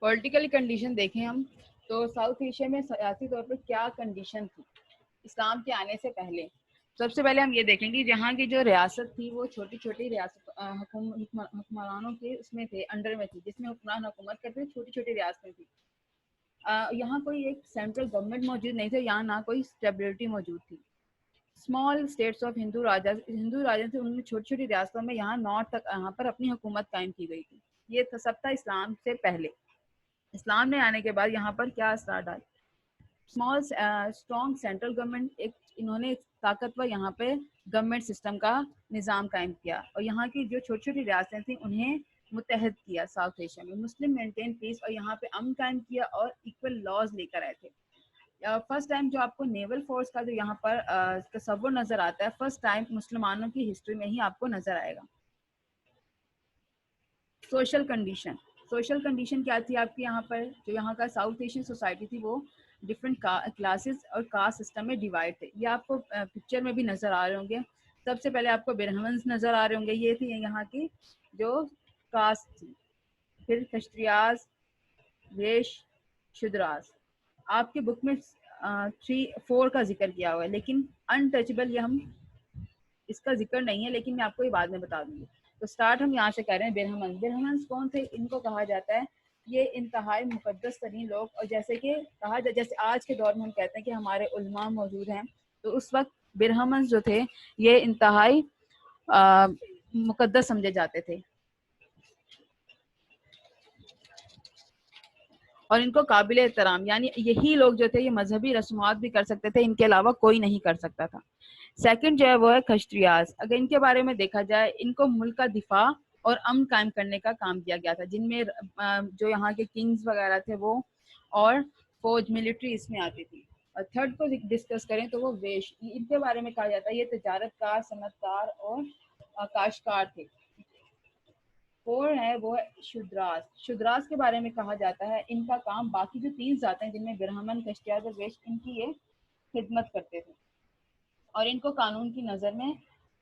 Political condition देखें हम तो साउथ एशिया में सियासी तौर पर क्या कंडीशन थी इस्लाम के आने से पहले। सबसे पहले हम ये देखेंगे जहाँ की जो रियासत थी वो छोटी छोटी रियासत हुक्मरानों के उसमें थे, अंडर में थी, जिसमें हुक्मरान हुकूमत करते थे, छोटी छोटी रियासतें थी। यहाँ कोई एक सेंट्रल गवर्नमेंट मौजूद नहीं थी, यहाँ ना कोई स्टेबिलिटी मौजूद थी। स्मॉल स्टेट्स ऑफ हिंदू राजा थे, उनमें छोटी छोटी रियासतों में यहाँ नॉर्थ तक यहाँ पर अपनी हुकूमत कायम की गई थी। ये सब था इस्लाम से पहले। इस्लाम ने आने के बाद यहाँ पर क्या असर डाले, स्मॉल स्ट्रॉन्ग सेंट्रल गवर्नमेंट, एक इन्होंने ताकतवर यहाँ पे गवर्नमेंट सिस्टम का निज़ाम कायम किया और यहाँ की जो छोटी छोटी रियासतें थी उन्हें मुत्तहद किया साउथ एशिया में। मुस्लिम मेंटेन पीस और यहाँ पे अमन कायम किया और इक्वल लॉज लेकर आए थे। फर्स्ट टाइम जो आपको नेवल फोर्स का जो यहाँ पर तस्वुर नजर आता है, फर्स्ट टाइम मुसलमानों की हिस्ट्री में ही आपको नजर आएगा। सोशल कंडीशन, सोशल कंडीशन क्या थी आपकी यहाँ पर, जो यहाँ का साउथ एशियन सोसाइटी थी वो डिफरेंट क्लासेस और कास्ट सिस्टम में डिवाइड थे। ये आपको पिक्चर में भी नजर आ रहे होंगे। सबसे पहले आपको ब्राह्मण्स नजर आ रहे होंगे, ये थी यहाँ की जो कास्ट थी। फिर क्षत्रियास, वैश्य, शूद्रास। आपके बुक में 3-4 का जिक्र किया हुआ है, लेकिन अनटचेबल ये हम इसका जिक्र नहीं है, लेकिन मैं आपको ये बाद में बता दूंगी। तो स्टार्ट हम यहाँ से कर रहे हैं। ब्राह्मण, ब्राह्मण कौन थे? इनको कहा जाता है ये इंतहाई मुकद्दस तरीन लोग, और जैसे कि कहा जाए, जैसे आज के दौर में हम कहते हैं कि हमारे उलमा मौजूद हैं, तो उस वक्त ब्राह्मण जो थे ये इंतहाई मुकद्दस समझे जाते थे और इनको काबिल एहतराम, यानी यही लोग जो थे ये मजहबी रस्मात भी कर सकते थे, इनके अलावा कोई नहीं कर सकता था। सेकंड जो है वो है क्षत्रियास। अगर इनके बारे में देखा जाए, इनको मुल्क का दिफा और अमन कायम करने का काम दिया गया था, जिनमें जो यहाँ के किंग्स वगैरह थे वो, और फौज मिलिट्री इसमें आती थी। और थर्ड को डिस्कस करें तो वो वैश्य, इनके बारे में कहा जाता है ये तजारतकार, सनतकार और काश्तकार थे। फोर है वो है शूद्रास। शूद्रास के बारे में कहा जाता है इनका काम बाकी जो 3 जाते हैं जिनमें ब्राह्मण, क्षत्रिय और वैश्य, इनकी ये खिदमत करते थे और इनको कानून की नज़र में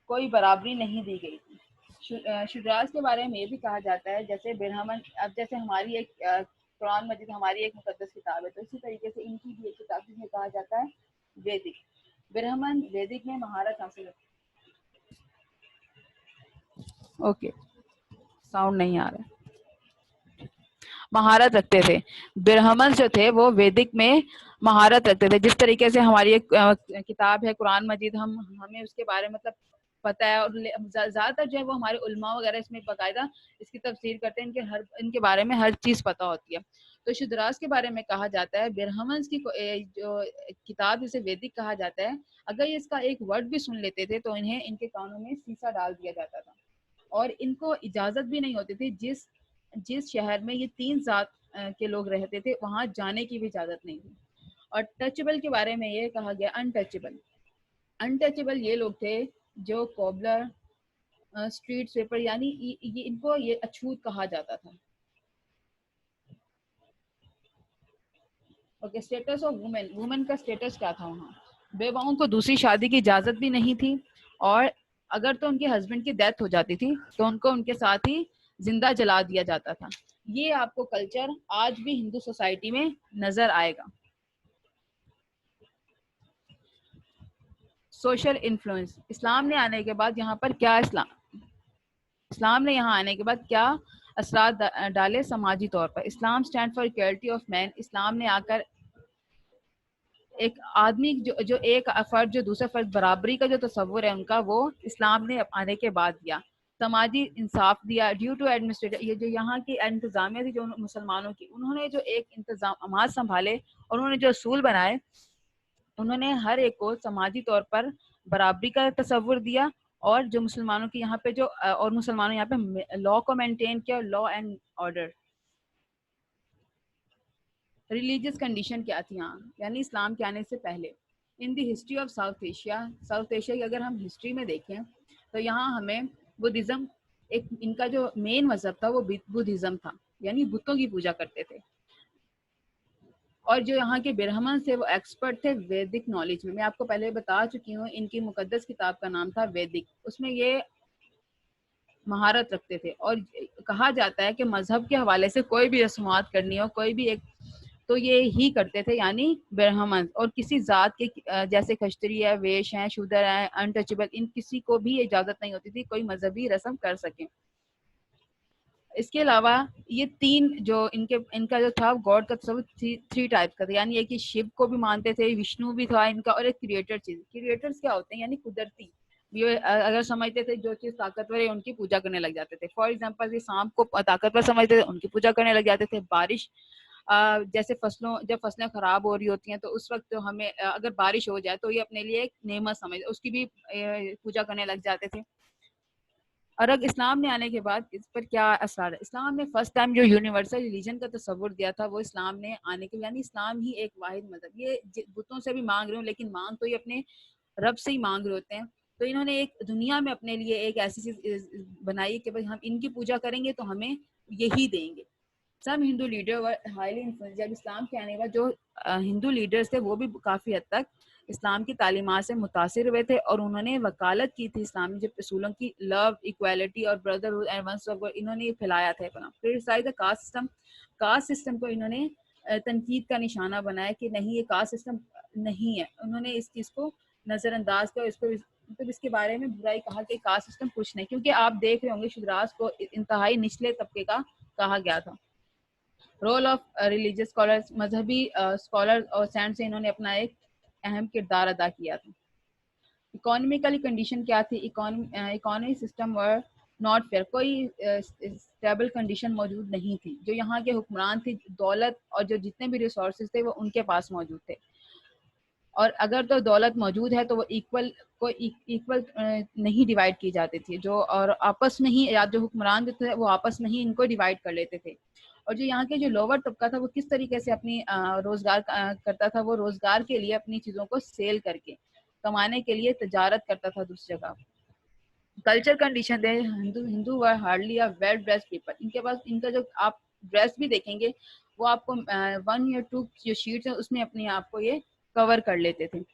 कोई बराबरी नहीं दी गई थी। शूद्रास के बारे में ये भी कहा जाता है, जैसे ब्राह्मण, अब जैसे हमारी एक कुरान मजीद हमारी एक मुकद्दस किताब है, तो इसी तरीके से इनकी भी एक किताब जिसमें कहा जाता है वैदिक। ब्राह्मण वैदिक में महारत हासिल है। ओके, साउंड नहीं आ रहा है। महारत रखते थे। ब्राह्मण जो थे वो वैदिक में महारत रखते थे। जिस तरीके से हमारी एक किताब है कुरान मजीद, हमें उसके बारे में मतलब पता है, और ज्यादातर जो है वो हमारे उलमा वगैरह इसमें बाकायदा इसकी तफसीर करते हैं, इनके बारे में हर चीज पता होती है। तो शूद्रास के बारे में कहा जाता है, ब्राह्मण की जो किताब जिसे वैदिक कहा जाता है, अगर ये इसका एक वर्ड भी सुन लेते थे तो इन्हें इनके कानों में शीशा डाल दिया जाता था और इनको इजाजत भी नहीं होती थी, जिस जिस शहर में ये 3 जात के लोग रहते थे वहां जाने की भी इजाजत नहीं थी। और टचेबल के बारे में ये कहा गया अनटचेबल। अनटचेबल ये लोग थे जो कॉबलर, स्ट्रीट स्वीपर, यानी ये इनको ये अछूत कहा जाता था। Okay, status of women, women का स्टेटस क्या था वहाँ? बेवाओं को दूसरी शादी की इजाजत भी नहीं थी, और अगर तो उनके हस्बैंड की डेथ हो जाती थी तो उनको उनके साथ ही जिंदा जला दिया जाता था। ये आपको कल्चर आज भी हिंदू सोसाइटी में नजर आएगा। सोशल इन्फ्लुएंस, इस्लाम ने आने के बाद यहाँ पर क्या इस्लाम ने यहाँ आने के बाद क्या असरात डाले समाजी तौर पर? Islam stand for equality of man. इस्लाम ने आकर एक आदमी जो एक फर्द जो दूसरे फर्द बराबरी का जो तस्वुर है उनका, वो इस्लाम ने आने के बाद दिया। समाजी इंसाफ दिया। ड्यू टू एडमिनिस्ट्रेटर, ये जो यहाँ की इंतजामिया थी जो मुसलमानों की, उन्होंने जो एक इंतजाम संभाले और उन्होंने जो असूल बनाए, उन्होंने हर एक को समाजी तौर पर बराबरी का तस्वुर दिया, और जो मुसलमानों की यहाँ पे जो और मुसलमानों यहाँ पे लॉ को मेंटेन किया, law and order. Religious condition क्या थी यहाँ, यानी इस्लाम के आने से पहले? In the history of South Asia, South Asia की अगर हम हिस्ट्री में देखें तो यहाँ हमें बुद्धिज्म, एक इनका जो मेन मजहब था वो बुद्धिज्म था, यानी बुतों की पूजा करते थे। और जो यहाँ के ब्राह्मण थे वो एक्सपर्ट थे वैदिक नॉलेज में। मैं आपको पहले बता चुकी हूँ, इनकी मुकद्दस किताब का नाम था वैदिक। उसमें ये महारत रखते थे। और कहा जाता है कि मजहब के हवाले से कोई भी रस्मात करनी हो, कोई भी एक, तो ये ही करते थे, यानी ब्राह्मण। और किसी जात के जैसे खश्तरी है, वेश हैं, शूदर है, अनटचेबल, इन किसी को भी इजाजत नहीं होती थी कोई मजहबी रस्म कर सके। इसके अलावा ये तीन जो इनका जो था गॉड का तस्वुर थ्री टाइप का था, यानी एक ही शिव को भी मानते थे, विष्णु भी था इनका, और एक क्रिएटर चीज। क्रिएटर्स क्या होते हैं, यानी कुदरती। ये अगर समझते थे जो चीज ताकतवर है उनकी पूजा करने लग जाते थे। फॉर एग्जाम्पल, ये सांप को ताकतवर समझते थे, उनकी पूजा करने लग जाते थे। बारिश, जैसे जब फसलें खराब हो रही होती हैं तो उस वक्त तो हमें अगर बारिश हो जाए तो ये अपने लिए एक नेमत समझ, उसकी भी पूजा करने लग जाते थे। और अब इस्लाम ने आने के बाद इस पर क्या असर है? इस्लाम ने फर्स्ट टाइम जो यूनिवर्सल रिलीजन का तस्वुर दिया था वो इस्लाम ने आने के, यानी इस्लाम ही एक वाहिद मजहब। ये बुतों से भी मांग रहे हो लेकिन मांग तो ये अपने रब से ही मांग रहे होते हैं। तो इन्होंने एक दुनिया में अपने लिए एक ऐसी चीज बनाई कि भाई हम इनकी पूजा करेंगे तो हमें यही देंगे। सब हिंदू लीडर वर हाईली इन्फ्लुएंस। जब इस्लाम के आने के बाद जो हिंदू लीडर्स थे वो भी काफ़ी हद तक इस्लाम की तालीमात से मुतासिर हुए थे, और उन्होंने वकालत की थी इस्लामी जब असूलों की, लव, इक्वालिटी और brotherhood and oneness of God, इन्होंने फैलाया था अपना। Criticise the caste system. Caste system को इन्होंने तनकीद का निशाना बनाया कि नहीं ये कास्ट सिस्टम नहीं है। उन्होंने इस चीज़ को नज़रअंदाज किया, इसको मतलब इसके बारे में बुराई कहा कि कास्ट सिस्टम कुछ नहीं, क्योंकि आप देख रहे होंगे शुद्रास को इंतहाई निचले तबके का कहा गया था। रोल ऑफ रिलीजियस स्कॉलर्स, मजहबी स्कॉलर और सेंट से इन्होंने अपना एक अहम किरदार अदा किया था। इकोनॉमिकली कंडीशन क्या थी? Economy system were not fair, कोई स्टेबल कंडीशन मौजूद नहीं थी। जो यहाँ के हुक्मरान थे, दौलत और जो जितने भी रिसोर्सेज थे वो उनके पास मौजूद थे, और अगर तो दौलत मौजूद है तो वो इक्वल नहीं डिवाइड की जाती थी। जो और आपस में ही, या जो हुक्मरान जो थे वो आपस में ही इनको डिवाइड कर लेते थे। और जो यहाँ के जो लोअर तबका था वो किस तरीके से अपनी रोजगार करता था, वो रोजगार के लिए अपनी चीजों को सेल करके कमाने के लिए तजारत करता था दूसरी जगह। कल्चर कंडीशन है, Hindu Hindu were hardly a well dress people. इनके पास इनका जो आप ड्रेस भी देखेंगे वो आपको 1 या 2 जो शीट्स है उसमें अपने आप को ये कवर कर लेते थे।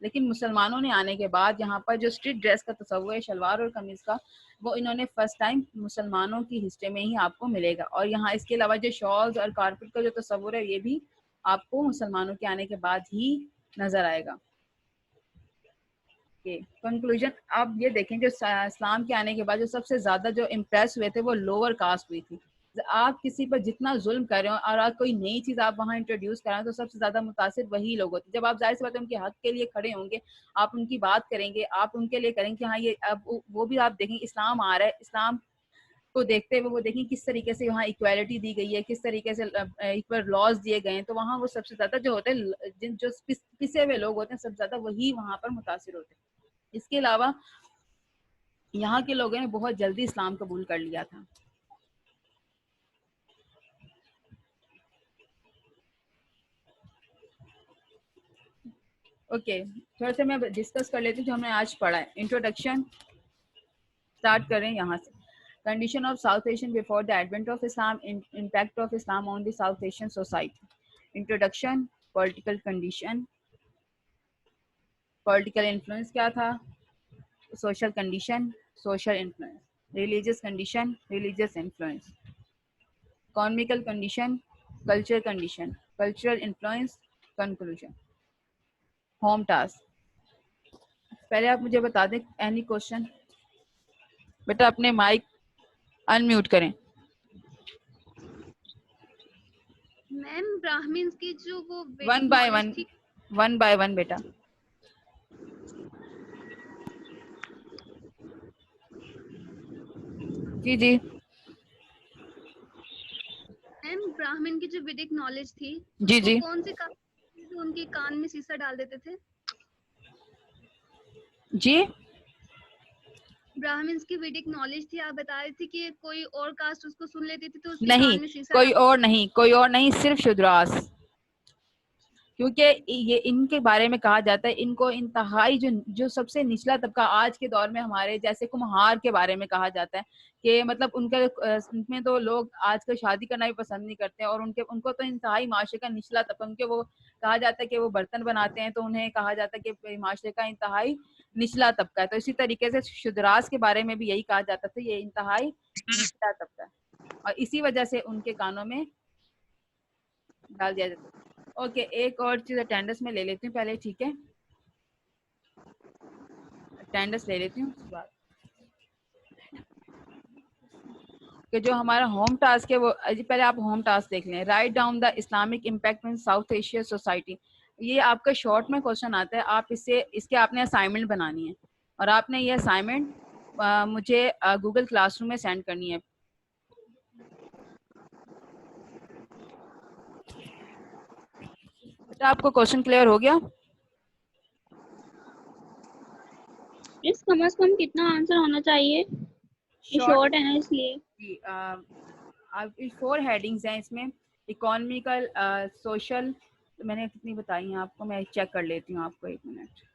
लेकिन मुसलमानों ने आने के बाद यहाँ पर जो स्ट्रीट ड्रेस का तस्वुर है शलवार और कमीज का, वो इन्होंने फर्स्ट टाइम मुसलमानों की हिस्ट्री में ही आपको मिलेगा। और यहाँ इसके अलावा जो शॉल्स और कारपेट का जो तस्वुर है ये भी आपको मुसलमानों के आने के बाद ही नजर आएगा। कंक्लूजन, आप ये देखें जो इस्लाम के आने के बाद जो सबसे ज्यादा जो इम्प्रेस हुए थे वो लोअर कास्ट हुई थी। आप किसी पर जितना जुल्म कर रहे हो और आप कोई नई चीज आप वहाँ इंट्रोड्यूस कर रहे हो तो सबसे ज्यादा मुतासिर वही लोग होते हैं। जब आप जाहिर सी बात है उनके हक के लिए खड़े होंगे, आप उनकी बात करेंगे, आप उनके लिए करेंगे कि हाँ ये अब वो भी आप देखेंगे इस्लाम आ रहा है, इस्लाम को देखते हुए वो देखें किस तरीके से वहाँ इक्वालिटी दी गई है, किस तरीके से इक्वल लॉज दिए गए हैं। तो वहाँ वो सबसे ज्यादा जो होते हैं, जिन जो पिसे हुए लोग होते हैं, सबसे ज्यादा वही वहाँ पर मुतासिर होते हैं। इसके अलावा यहाँ के लोगों ने बहुत जल्दी इस्लाम कबूल कर लिया था। ओके, थोड़ा सा मैं डिस्कस कर लेती हूँ जो हमने आज पढ़ा है। इंट्रोडक्शन स्टार्ट करें यहाँ से। Condition of south Asian before the advent of Islam, impact of Islam on the south Asian society. Introduction, political condition, political influence क्या था, social condition, social influence, religious condition, religious influence, economical condition, culture condition, cultural influence, conclusion. Home task, पहले आप मुझे बता दें any question. बेटा अपने mic unmute करें। मैम ब्राह्मण्स की जो वो वन बाय वन बेटा। जी जी। मैम ब्राह्मण की जो वैदिक नॉलेज थी जी जी। कौन से तो उनके कान में शीशा डाल देते थे? जी, ब्राह्मण्स की वैदिक नॉलेज थी, आप बता रही थी कि कोई और कास्ट उसको सुन लेती थी तो उसके नहीं कान में शीशा कोई और नहीं, कोई और नहीं, सिर्फ शुद्रास। क्योंकि ये इनके बारे में कहा जाता है, इनको इंतहाई जो जो सबसे निचला तबका आज के दौर में हमारे जैसे कुम्हार के बारे में कहा जाता है कि मतलब उनके उनमें तो लोग आजकल शादी करना भी पसंद नहीं करते हैं, और उनको तो इंतहाई माशरे का निचला तबका, उनके वो कहा जाता है कि वो बर्तन बनाते हैं, तो उन्हें कहा जाता है कि माशरे का इंतहाई निचला तबका है। तो इसी तरीके से शुद्रास के बारे में भी यही कहा जाता था, ये इंतहाई निचला तबका है, और इसी वजह से उनके कानों में डाल दिया जाता है। ओके, एक और चीज अटेंडेंस में ले लेती हूँ पहले, ठीक है, अटेंडेंस ले लेती हूँ उसके बाद कि जो हमारा होम टास्क है वो पहले आप होम टास्क देख लें। Write down the Islamic impact in south Asia society. ये आपका शॉर्ट में क्वेश्चन आता है, आप इसके आपने असाइनमेंट बनानी है, और आपने ये असाइनमेंट मुझे गूगल क्लासरूम में सेंड करनी है। बेटा आपको क्वेश्चन क्लियर हो गया? इस कम से कम कितना आंसर होना चाहिए? शॉर्ट है ना इसलिए। अब 4 हेडिंग्स हैं इसमें, इकोनॉमिकल, सोशल, मैंने कितनी बताई हैं आपको, मैं चेक कर लेती हूँ आपको, 1 मिनट।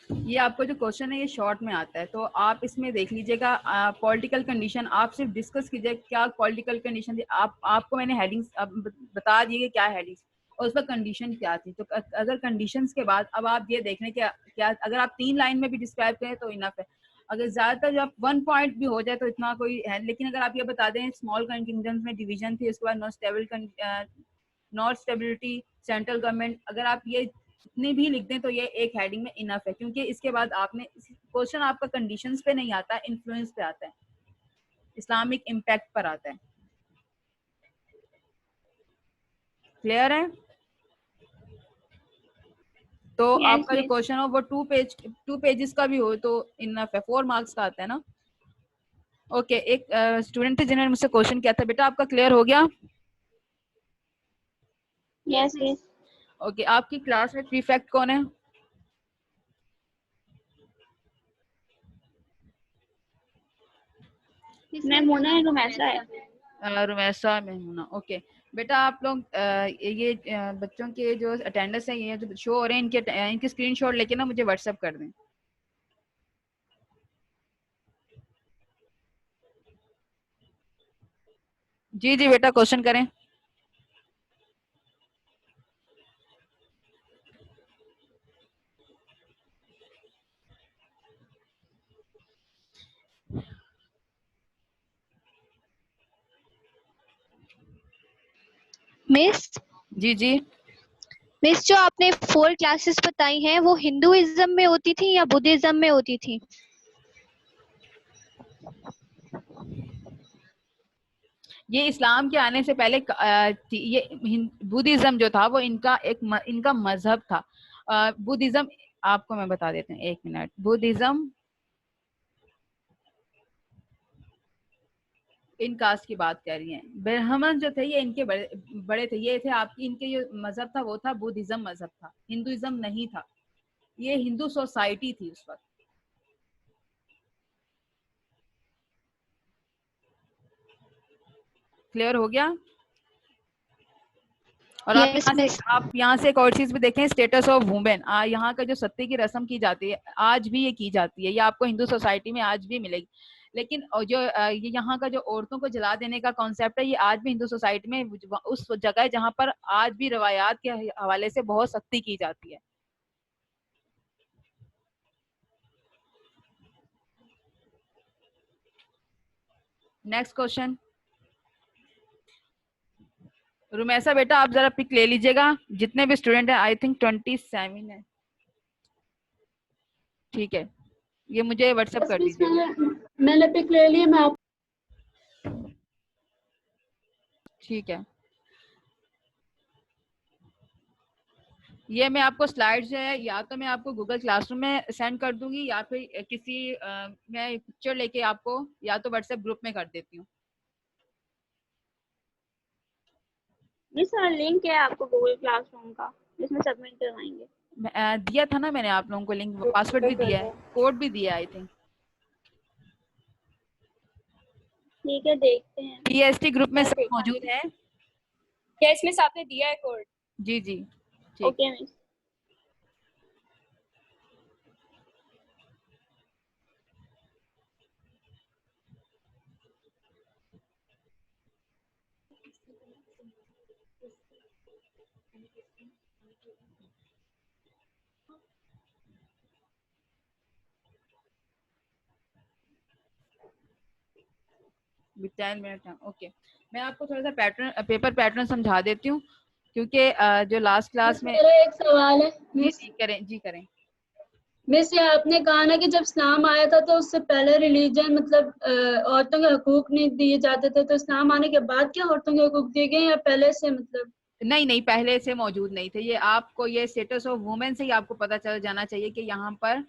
ये आपको जो क्वेश्चन है ये शॉर्ट में आता है, तो आप इसमें देख लीजिएगा। पॉलिटिकल कंडीशन आप सिर्फ डिस्कस कीजिए क्या पॉलिटिकल कंडीशन थी। आपको मैंने हेडिंग्स बता दिए कि क्या हेडिंग्स और उस पर कंडीशन क्या थी। तो अगर कंडीशंस के बाद अब आप ये देख लें कि क्या अगर आप 3 लाइन में भी डिस्क्राइब करें तो इनफ है। अगर ज्यादातर जब 1 पॉइंट भी हो जाए तो इतना कोई है, लेकिन अगर आप ये बता दें स्मॉल किंगडम्स में डिवीजन थी, उसके बाद नॉट स्टेबिलिटी, सेंट्रल गवर्नमेंट, अगर आप ये इतने भी लिख दें तो ये एक हेडिंग में इनफ है, क्योंकि इसके बाद आपने क्वेश्चन आपका कंडीशंस पे नहीं आता, इन्फ्लुएंस पे आता है, इस्लामिक इम्पैक्ट पर आता है। क्लियर है? तो yes, आपका जो क्वेश्चन हो वो 2 पेजेस का भी हो तो इनफ है, 4 मार्क्स का आता है ना। ओके, एक स्टूडेंट थे जिन्होंने मुझसे क्वेश्चन किया था, बेटा आपका क्लियर हो गया? Yes yes. ओके, आपकी क्लास में प्रीफेक्ट कौन है? मैं मोना रुमैसा है। रुमैसा में हूँ। ओके बेटा, आप लोग ये बच्चों के जो अटेंडेंस है ये जो शो हो रहे हैं इनके स्क्रीनशॉट लेके ना मुझे व्हाट्सएप कर दें। जी जी बेटा, क्वेश्चन करें। मिस जी जी, मिस जो आपने 4 क्लासेस बताई हैं वो हिंदुइज्म में होती थी या बुद्धिज्म में होती थी? ये इस्लाम के आने से पहले ये बुद्धिज्म जो था वो इनका मजहब था। बुद्धिज्म आपको मैं बता देती हूँ, 1 मिनट। बुद्धिज्म इन कास्ट की बात कर रही हैं। ब्राह्मण जो थे ये इनके बड़े थे, ये थे आपकी, इनके जो मजहब था वो था बुद्धिज्म मजहब था, हिंदुइज्म नहीं था। ये हिंदू सोसाइटी थी उस वक्त। क्लियर हो गया? और यस मिस। आप यहाँ से एक और चीज भी देखें, स्टेटस ऑफ वुमेन। यहाँ का जो सत्य की रस्म की जाती है आज भी ये की जाती है, ये आपको हिंदू सोसाइटी में आज भी मिलेगी। लेकिन जो ये यहाँ का जो औरतों को जला देने का कॉन्सेप्ट है, ये आज भी हिंदू सोसाइटी में उस जगह जहाँ पर आज भी रवायात के हवाले से बहुत सख्ती की जाती है। Next question. रुमैसा बेटा आप जरा पिक ले लीजिएगा, जितने भी स्टूडेंट हैं, आई थिंक 27 है। ठीक है, ये मुझे व्हाट्सएप कर दीजिए। मैंने पिक ले ली, मैं आप ठीक है, ये मैं आपको स्लाइड्स जो है या तो मैं आपको गूगल क्लासरूम में सेंड कर दूंगी, या फिर किसी मैं पिक्चर लेके आपको या तो व्हाट्सएप ग्रुप में कर देती हूँ। मिस लिंक है आपको गूगल क्लासरूम का, जिसमें सबमिट करवाएंगे। दिया था ना मैंने आप लोगों को लिंक, पासवर्ड भी दिया है, कोड भी दिया है आई थिंक। ठीक है, देखते हैं। PST ग्रुप में सब मौजूद हैं? यस मिस, आपने दिया है कोड। जी जी ठीक। Okay miss. विद 10 मिनट है। ओके, मैं आपको थोड़ा सा पेपर पैटर्न समझा देती हूँ, क्योंकि जो लास्ट क्लास में। मेरा एक सवाल है मिस। जी करें, जी करें। मिस, ये आपने कहा ना कि जब इस्लाम आया था तो उससे पहले रिलीजन मतलब औरतों के हकूक नहीं दिए जाते थे, तो इस्लाम आने के बाद क्या औरतों के हकूक दिए गए या पहले से मतलब? नहीं नहीं, पहले से मौजूद नहीं थे। ये आपको ये स्टेटस ऑफ वुमेन से ही आपको पता चल जाना चाहिए कि यहाँ पर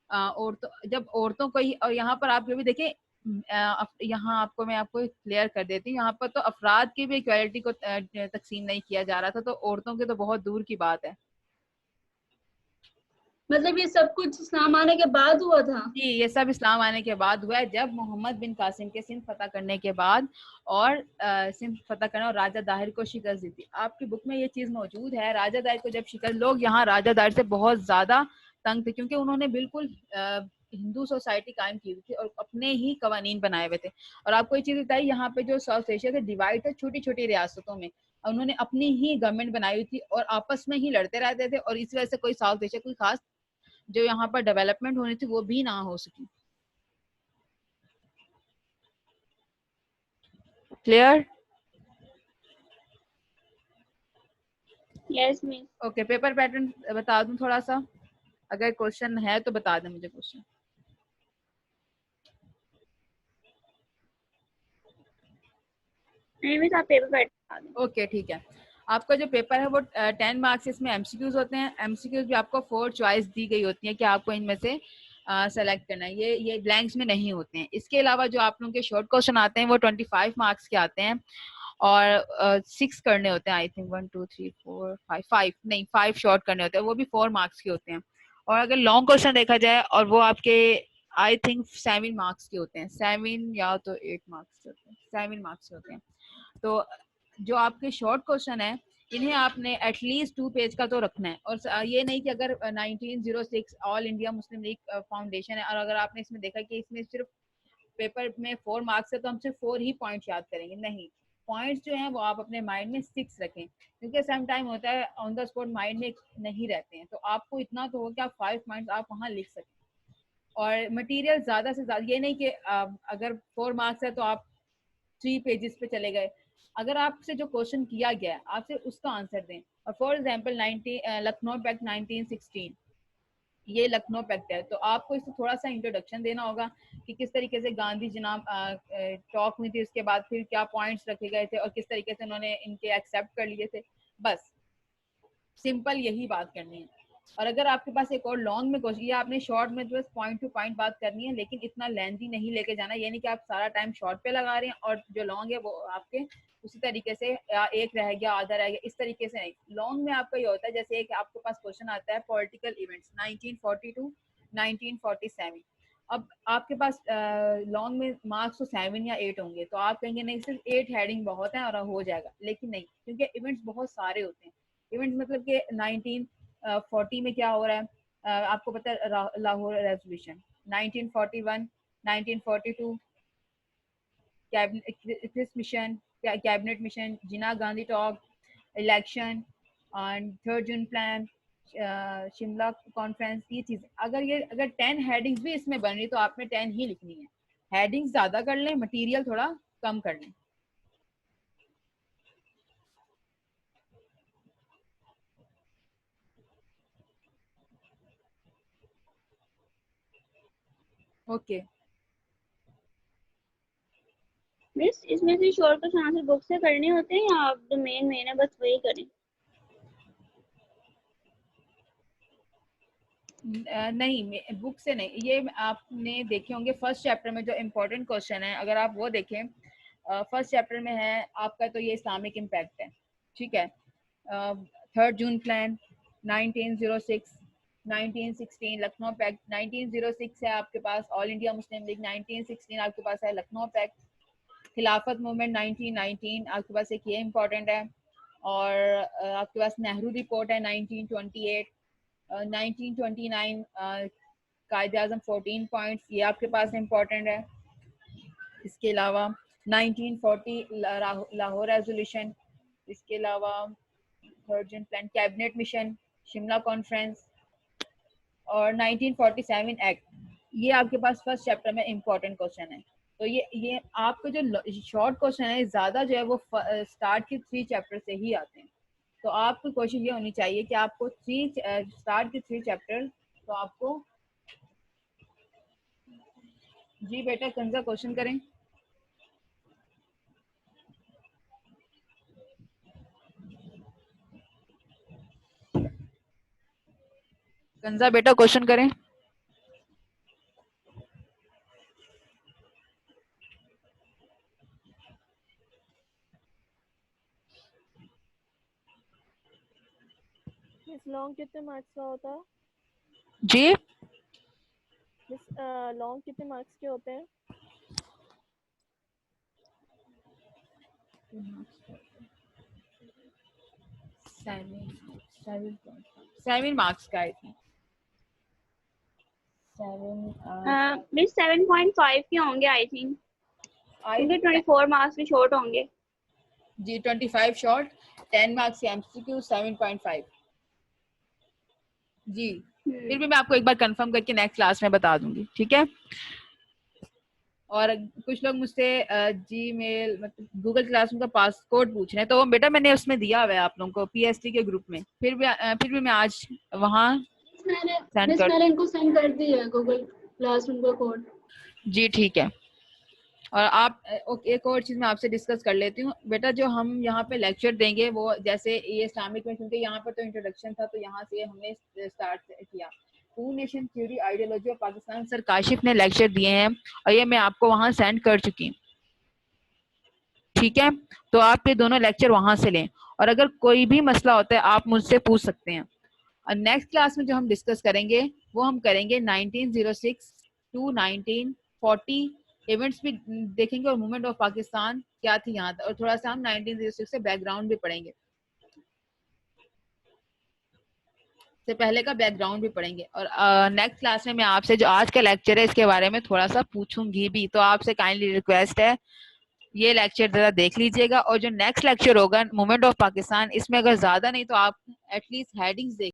औरतों, जब औरतों को ही, और यहाँ पर आप जो भी देखें, यहाँ आपको मैं आपको क्लियर कर देती हूँ, यहाँ पर तो अफराद की भी इक्वालिटी को तकसीम नहीं किया जा रहा था, तो औरतों के तो बहुत दूर की बात है। मतलब ये सब कुछ इस्लाम आने के बाद हुआ था? जी, ये सब इस्लाम आने के बाद हुआ है, जब मोहम्मद बिन कासिम के सिंध फतह करने के बाद, और सिंध फतह करना और राजा दाहिर को शिकस्त दी थी। आपकी बुक में ये चीज मौजूद है। राजा दाहिर को जब शिकस्त, लोग यहाँ राजा दाहिर से बहुत ज्यादा तंग थे, क्योंकि उन्होंने बिल्कुल हिंदू सोसाइटी कायम की हुई थी और अपने ही कवानीन बनाए हुए थे। और आपको ये चीज बताई, यहाँ पे जो साउथ एशिया से डिवाइड है छोटी छोटी रियासतों में, उन्होंने अपनी ही गवर्नमेंट बनाई हुई थी और आपस में ही लड़ते रहते थे, और इस वजह से कोई साउथ एशिया कोई खास जो यहाँ पर डेवलपमेंट होनी थी वो भी ना हो सकी। Clear? Yes miss. Okay, paper pattern बता दूं थोड़ा सा, अगर क्वेश्चन है तो बता दें मुझे क्वेश्चन। नहीं मिस, आप पेपर बैठा दें। ओके ठीक है। आपका जो पेपर है वो 10 मार्क्स, इसमें एमसीक्यूज होते हैं। एमसीक्यूज भी आपको 4 चॉइस दी गई होती है कि आपको इनमें से सेलेक्ट करना है, ये ब्लैंक्स में नहीं होते हैं। इसके अलावा जो आप लोगों के शॉर्ट क्वेश्चन आते हैं वो 25 मार्क्स के आते हैं, और 6 करने होते हैं, आई थिंक 1 2 3 4 5 5 नहीं 5 शॉर्ट करने होते हैं, वो भी 4 मार्क्स के होते हैं। और अगर लॉन्ग क्वेश्चन देखा जाए, और वो आपके आई थिंक 7 मार्क्स के होते हैं, 7 या तो 8 मार्क्स के होते हैं, 7 मार्क्स के होते हैं। तो जो आपके शॉर्ट क्वेश्चन है, इन्हें आपने एटलीस्ट 2 पेज का तो रखना है। और ये नहीं कि अगर 1906 all India Muslim league foundation है, और अगर आपने इसमें देखा कि इसमें सिर्फ पेपर में 4 मार्क्स है तो हम सिर्फ 4 ही पॉइंट याद करेंगे, नहीं। पॉइंट्स जो हैं वो आप अपने माइंड में 6 रखें, क्योंकि सम टाइम होता है ऑन द स्पॉट माइंड में नहीं रहते हैं, तो आपको इतना तो हो कि आप 5 पॉइंट्स आप वहाँ लिख सकें। और मटेरियल ज़्यादा से ज़्यादा, ये नहीं कि अगर 4 मार्क्स है तो आप 3 पेजेस पे चले गए। अगर आपसे जो क्वेश्चन किया गया है आपसे उसका आंसर दें। और फॉर एग्जांपल लखनऊ पैक्ट 1916, ये लखनऊ पैक्ट है, तो आपको इससे थोड़ा सा इंट्रोडक्शन देना होगा कि किस तरीके से गांधी जनाब टॉक हुई थी, उसके बाद फिर क्या पॉइंट्स रखे गए थे और किस तरीके से उन्होंने इनके एक्सेप्ट कर लिए थे। बस सिंपल यही बात करनी है। और अगर आपके पास एक और लॉन्ग में क्वेश्चन, ये आपने शॉर्ट में बस पॉइंट टू पॉइंट बात करनी है, लेकिन इतना लेंथी नहीं लेके जाना, यानी कि आप सारा टाइम शॉर्ट पे लगा रहे हैं और जो लॉन्ग है वो आपके उसी तरीके से एक रह गया आधा रह गया, इस तरीके से नहीं। लॉन्ग में आपका ये होता है, जैसे एक आपके पास क्वेश्चन आता है पॉलिटिकल इवेंट्स 1942 1947, अब आपके पास लॉन्ग में मार्क्स तो 7 या 8 होंगे, तो आप कहेंगे नहीं सिर्फ 8 हेडिंग बहुत है और हो जाएगा, लेकिन नहीं, क्योंकि इवेंट्स बहुत सारे होते हैं। इवेंट्स मतलब कि 1940 में क्या हो रहा है, आपको पता है Lahore resolution, 1941 1942 Cripps mission, cabinet mission, Jinnah Gandhi talk, election, and 3 June plan, Shimla conference, ये चीज अगर 10 हेडिंग्स भी इसमें बन रही तो आपने 10 ही लिखनी है। हेडिंग्स ज्यादा कर लें, मटेरियल थोड़ा कम कर लें। ओके मिस, इसमें से शॉर्ट क्वेश्चन आंसर बुक से करने होते हैं या आप जो मेन है बस वही करें? नहीं, बुक से नहीं, ये आपने देखे होंगे फर्स्ट चैप्टर में जो इम्पोर्टेंट क्वेश्चन है, अगर आप वो देखें, फर्स्ट चैप्टर में है आपका तो ये इस्लामिक इम्पैक्ट है, ठीक है। 3 जून प्लान 1906 1916 लखनऊ पैक्ट, 1906 है आपके पास ऑल इंडिया मुस्लिम लीग, 1916 आपके पास है लखनऊ पैक्ट, खिलाफत मूवमेंट 1919 आपके पास एक ये इम्पोर्टेंट है, और आपके पास नेहरू रिपोर्ट है 1928, 1929 कायदे आज़म 14 पॉइंट्स, ये आपके पास इम्पोर्टेंट है। इसके अलावा 1940 लाहौर रेजोल्यूशन, इसके अलावा third plan cabinet mission, Shimla conference और 1947 एक्ट, ये आपके पास फर्स्ट चैप्टर में इम्पोर्टेंट क्वेश्चन है। तो ये आपको जो शॉर्ट क्वेश्चन है ज़्यादा जो है वो स्टार्ट के 3 चैप्टर से ही आते हैं। तो आपकी कोशिश ये होनी चाहिए कि आपको स्टार्ट के 3 चैप्टर, तो आपको जी बेटा कंजा क्वेश्चन करें। कंजा बेटा क्वेश्चन करें। मिस लॉन्ग कितने मार्क्स का होता है? जी मिस लॉन्ग कितने मार्क्स के होते हैं? 7 मार्क्स का आई थिंक। मिस 7.5 के होंगे आई थिंक, क्योंकि 24 मार्क्स के शॉर्ट होंगे। जी 25 शॉर्ट, 10 मार्क्स के एमसीक्यू, 7.5 जी। फिर भी मैं आपको एक बार कंफर्म करके नेक्स्ट क्लास में बता दूंगी, ठीक है। और कुछ लोग मुझसे जीमेल मतलब गूगल क्लासरूम का पासकोड पूछ रहे हैं, तो बेटा मैंने उसमें दिया हुआ है आप लोगों को पीएसटी के ग्रुप में। फिर भी मैं आज वहाँ मैंने इनको सेंड कर दिया है गूगल क्लासरूम का कोड। जी ठीक है। और आप एक और चीज़ मैं आपसे डिस्कस कर लेती हूँ बेटा, जो हम यहाँ पे लेक्चर देंगे वो जैसे ये इस्लामिक में, क्योंकि यहाँ पर तो इंट्रोडक्शन था तो यहाँ से हमने स्टार्ट किया। Two nation theory ideology of Pakistan sir Kashif ने लेक्चर दिए हैं और ये मैं आपको वहाँ सेंड कर चुकी हूँ, ठीक है। तो आप ये दोनों लेक्चर वहाँ से लें, और अगर कोई भी मसला होता है आप मुझसे पूछ सकते हैं। और नेक्स्ट क्लास में जो हम डिस्कस करेंगे वो हम करेंगे 1906 टू 1940 इवेंट्स भी देखेंगे, और मूवमेंट ऑफ पाकिस्तान क्या थी यहाँ तक, और थोड़ा सा हम 1906 से बैकग्राउंड भी पढ़ेंगे, से पहले का बैकग्राउंड भी पढ़ेंगे। और नेक्स्ट क्लास में मैं आपसे जो आज का लेक्चर है इसके बारे में थोड़ा सा पूछूंगी भी, तो आपसे काइंडली रिक्वेस्ट है ये लेक्चर जरा देख लीजिएगा। और जो नेक्स्ट लेक्चर होगा मूवमेंट ऑफ पाकिस्तान, इसमें अगर ज्यादा नहीं तो आप एटलीस्ट हेडिंग्स देख